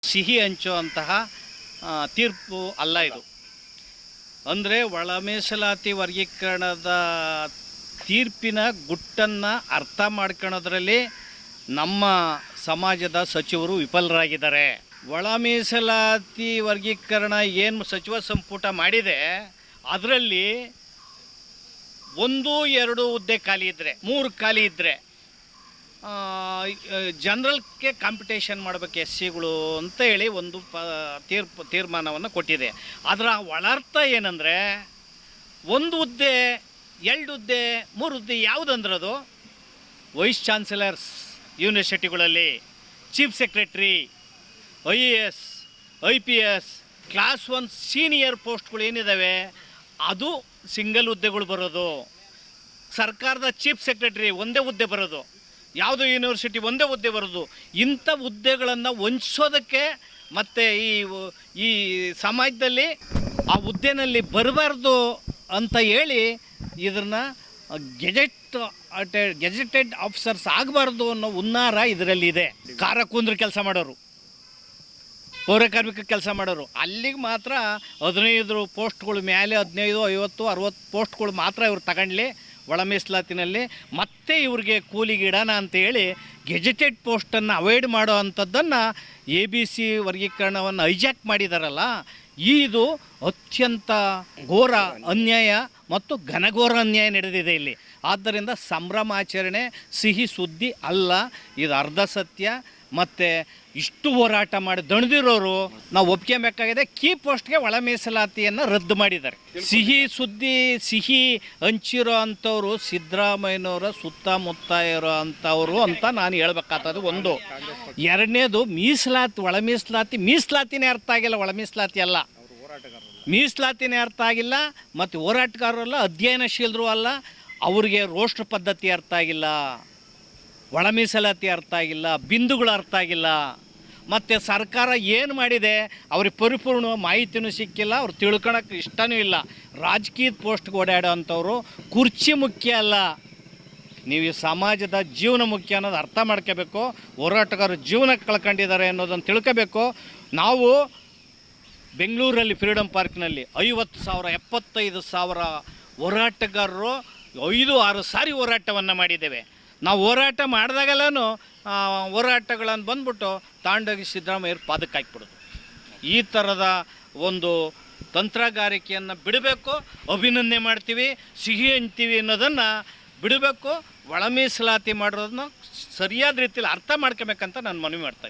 ಸಿಹಿ ಹಂಚುವಂತಹ ತೀರ್ಪು ಅಲ್ಲ ಇದು. ಅಂದರೆ ಒಳ ಮೀಸಲಾತಿ ವರ್ಗೀಕರಣದ ತೀರ್ಪಿನ ಗುಟ್ಟನ್ನು ಅರ್ಥ ಮಾಡ್ಕೊಳ್ಳೋದ್ರಲ್ಲಿ ನಮ್ಮ ಸಮಾಜದ ಸಚಿವರು ವಿಫಲರಾಗಿದ್ದಾರೆ. ಒಳ ಮೀಸಲಾತಿ ವರ್ಗೀಕರಣ ಏನು ಸಚಿವ ಸಂಪುಟ ಮಾಡಿದೆ, ಅದರಲ್ಲಿ 1-2 ಹುದ್ದೆ ಖಾಲಿ ಇದ್ದರೆ, 3 ಖಾಲಿ ಇದ್ದರೆ ಜನರಲ್ಗೆ ಕಾಂಪಿಟೇಷನ್ ಮಾಡಬೇಕು ಎಸ್ ಸಿಗಳು ಅಂತ ಹೇಳಿ ಒಂದು ತೀರ್ಮಾನವನ್ನು ಕೊಟ್ಟಿದೆ. ಅದರ ಒಳರ್ಥ ಏನಂದರೆ 1 ಹುದ್ದೆ 2 ಹುದ್ದೆ 3 ಹುದ್ದೆ ಯಾವುದಂದ್ರೆ ಅದು ವೈಸ್ ಚಾನ್ಸಲರ್ಸ್ ಯೂನಿವರ್ಸಿಟಿಗಳಲ್ಲಿ, chief secretary, IAS IPS class 1 senior ಪೋಸ್ಟ್ಗಳು ಏನಿದ್ದಾವೆ ಅದು ಸಿಂಗಲ್ ಹುದ್ದೆಗಳು ಬರೋದು. ಸರ್ಕಾರದ ಚೀಫ್ ಸೆಕ್ರೆಟ್ರಿ ಒಂದೇ ಹುದ್ದೆ ಬರೋದು, ಯಾವುದೋ ಯೂನಿವರ್ಸಿಟಿ ಒಂದೇ ಹುದ್ದೆ ಬರೋದು. ಇಂಥ ಹುದ್ದೆಗಳನ್ನು ವಂಚಿಸೋದಕ್ಕೆ ಮತ್ತು ಈ ಸಮಾಜದಲ್ಲಿ ಆ ಹುದ್ದೆನಲ್ಲಿ ಬರಬಾರ್ದು ಅಂತ ಹೇಳಿ ಇದನ್ನು ಗೆಜೆಟೆಡ್ ಆಫೀಸರ್ಸ್ ಆಗಬಾರ್ದು ಅನ್ನೋ ಹುನ್ನಾರ ಇದರಲ್ಲಿದೆ. ಕಾರಕುಂದ್ರ ಕೆಲಸ ಮಾಡೋರು, ಪೌರ ಕಾರ್ಮಿಕ ಕೆಲಸ ಮಾಡೋರು, ಅಲ್ಲಿಗೆ ಮಾತ್ರ 15 ಪೋಸ್ಟ್ಗಳು ಮೇಲೆ 15, 50, 60 ಪೋಸ್ಟ್ಗಳು ಮಾತ್ರ ಇವ್ರು ತಗೊಂಡ್ಲಿ ಒಳ ಮೀಸಲಾತಿನಲ್ಲಿ. ಮತ್ತೆ ಇವ್ರಿಗೆ ಕೂಲಿಗೆ ಇಡೋಣ ಅಂತೇಳಿ ಗೆಜೆಟೆಡ್ ಪೋಸ್ಟನ್ನು ಅವಾಯ್ಡ್ ಮಾಡೋ ಅಂಥದ್ದನ್ನು ABC ವರ್ಗೀಕರಣವನ್ನು ಹೈಜಾಕ್ ಮಾಡಿದಾರಲ್ಲ, ಇದು ಅತ್ಯಂತ ಘೋರ ಅನ್ಯಾಯ ಮತ್ತು ಘನಘೋರ ಅನ್ಯಾಯ ನಡೆದಿದೆ ಇಲ್ಲಿ. ಆದ್ದರಿಂದ ಸಂಭ್ರಮಾಚರಣೆ ಸಿಹಿ ಸುದ್ದಿ ಅಲ್ಲ, ಇದು ಅರ್ಧ ಸತ್ಯ. ಮತ್ತು ಇಷ್ಟು ಹೋರಾಟ ಮಾಡಿ ದಣಿದಿರೋರು ನಾವು ಒಪ್ಕೊಬೇಕಾಗಿದೆ. ಕೀ ಪೋಸ್ಟ್ಗೆ ಒಳ ಮೀಸಲಾತಿಯನ್ನು ರದ್ದು ಮಾಡಿದ್ದಾರೆ. ಸಿಹಿ ಸುದ್ದಿ ಸಿಹಿ ಹಂಚಿರೋ ಅಂಥವ್ರು ಸಿದ್ದರಾಮಯ್ಯನವರ ಸುತ್ತಮುತ್ತ ಇರೋ ಅಂಥವ್ರು ಅಂತ ನಾನು ಹೇಳ್ಬೇಕಾಗ್ತದೆ. ಒಂದು. ಎರಡನೇದು ಒಳ ಮೀಸಲಾತಿನೇ ಅರ್ಥ ಆಗಿಲ್ಲ. ಒಳ ಮೀಸಲಾತಿ ಅಲ್ಲ, ಮೀಸಲಾತಿನೇ ಅರ್ಥ ಆಗಿಲ್ಲ. ಮತ್ತು ಹೋರಾಟಗಾರರಲ್ಲ, ಅಧ್ಯಯನಶೀಲರು ಅಲ್ಲ, ಅವ್ರಿಗೆ ರೋಸ್ಟರ್ ಪದ್ಧತಿ ಅರ್ಥ ಆಗಿಲ್ಲ, ಒಳ ಮೀಸಲಾತಿ ಅರ್ಥ ಆಗಿಲ್ಲ, ಬಿಂದುಗಳು ಅರ್ಥ ಆಗಿಲ್ಲ. ಮತ್ತು ಸರ್ಕಾರ ಏನು ಮಾಡಿದೆ ಅವ್ರಿಗೆ ಪರಿಪೂರ್ಣ ಮಾಹಿತಿನೂ ಸಿಕ್ಕಿಲ್ಲ, ಅವ್ರು ತಿಳ್ಕೊಳಕ್ಕೆ ಇಷ್ಟನೂ ಇಲ್ಲ. ರಾಜಕೀಯದ ಪೋಸ್ಟ್ಗೆ ಓಡಾಡೋ ಅಂಥವ್ರು ಕುರ್ಚಿ ಮುಖ್ಯ ಅಲ್ಲ, ನೀವು ಈ ಸಮಾಜದ ಜೀವನ ಮುಖ್ಯ ಅನ್ನೋದು ಅರ್ಥ ಮಾಡ್ಕೋಬೇಕು. ಹೋರಾಟಗಾರರು ಜೀವನ ಕಳ್ಕೊಂಡಿದ್ದಾರೆ ಅನ್ನೋದನ್ನು ತಿಳ್ಕೋಬೇಕು. ನಾವು ಬೆಂಗಳೂರಲ್ಲಿ ಫ್ರೀಡಮ್ ಪಾರ್ಕ್ನಲ್ಲಿ 50,000 75,000 ಹೋರಾಟಗಾರರು 5-6 ಸಾರಿ ಹೋರಾಟವನ್ನು ಮಾಡಿದ್ದೇವೆ. ನಾವು ಹೋರಾಟ ಮಾಡಿದಾಗಲೂ ಹೋರಾಟಗಳನ್ನು ಬಂದ್ಬಿಟ್ಟು ತಾಂಡೋಗಿ ಸಿದ್ದರಾಮಯ್ಯರು ಪಾದಕ್ಕೆ ಹಾಕಿಬಿಡೋದು. ಈ ಥರದ ಒಂದು ತಂತ್ರಗಾರಿಕೆಯನ್ನು ಬಿಡಬೇಕು. ಅಭಿನಂದನೆ ಮಾಡ್ತೀವಿ, ಸಿಹಿ ಹಂಚ್ತೀವಿ ಅನ್ನೋದನ್ನು ಬಿಡಬೇಕು. ಒಳ ಮೀಸಲಾತಿ ಮಾಡೋದನ್ನ ಸರಿಯಾದ ರೀತಿಯಲ್ಲಿ ಅರ್ಥ ಮಾಡ್ಕೋಬೇಕಂತ ನಾನು ಮನವಿ ಮಾಡ್ತಾಯಿದ್ದೀನಿ.